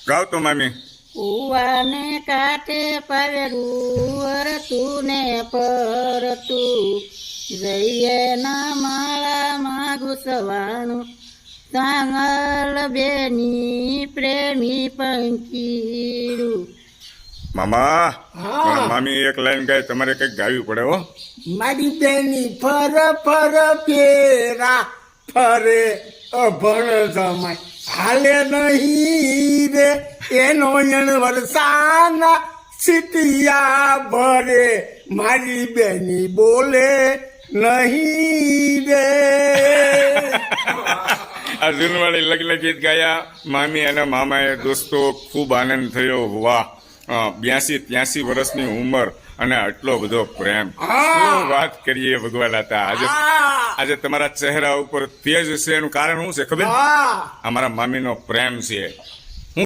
ગાવ તો મામી. કુવાને કાંઠે પાવેરું અરતું ને પરતું, જઈએ ના માળામાં ઘૂસવાનું, સાંગલ બેની પ્રેમી પંખીડું. મામા હા. મામી એક લાઈન ગાય, તમારે કઈક ગાવી પડે હો. મારી બેની ફર ફર ફેરા ફરે અભણ જમાય હાલે નહીં રે એનો એણ વરસાના સિટિયા ભરે મારી બેની બોલે નહીં રે. આ જૂનવાણી લગ્ન ગીત ગાયા મામી અને મામાએ. દોસ્તો ખૂબ આનંદ થયો. વાહ, 82-83 વર્ષની ઉંમર અને આટલો બધો પ્રેમ. શું વાત કરીએ ભગવાન હતા. આજે તમારા ચહેરા ઉપર તેજ છે, એનું કારણ શું છે ખબર? હા અમારા મામીનો પ્રેમ છે.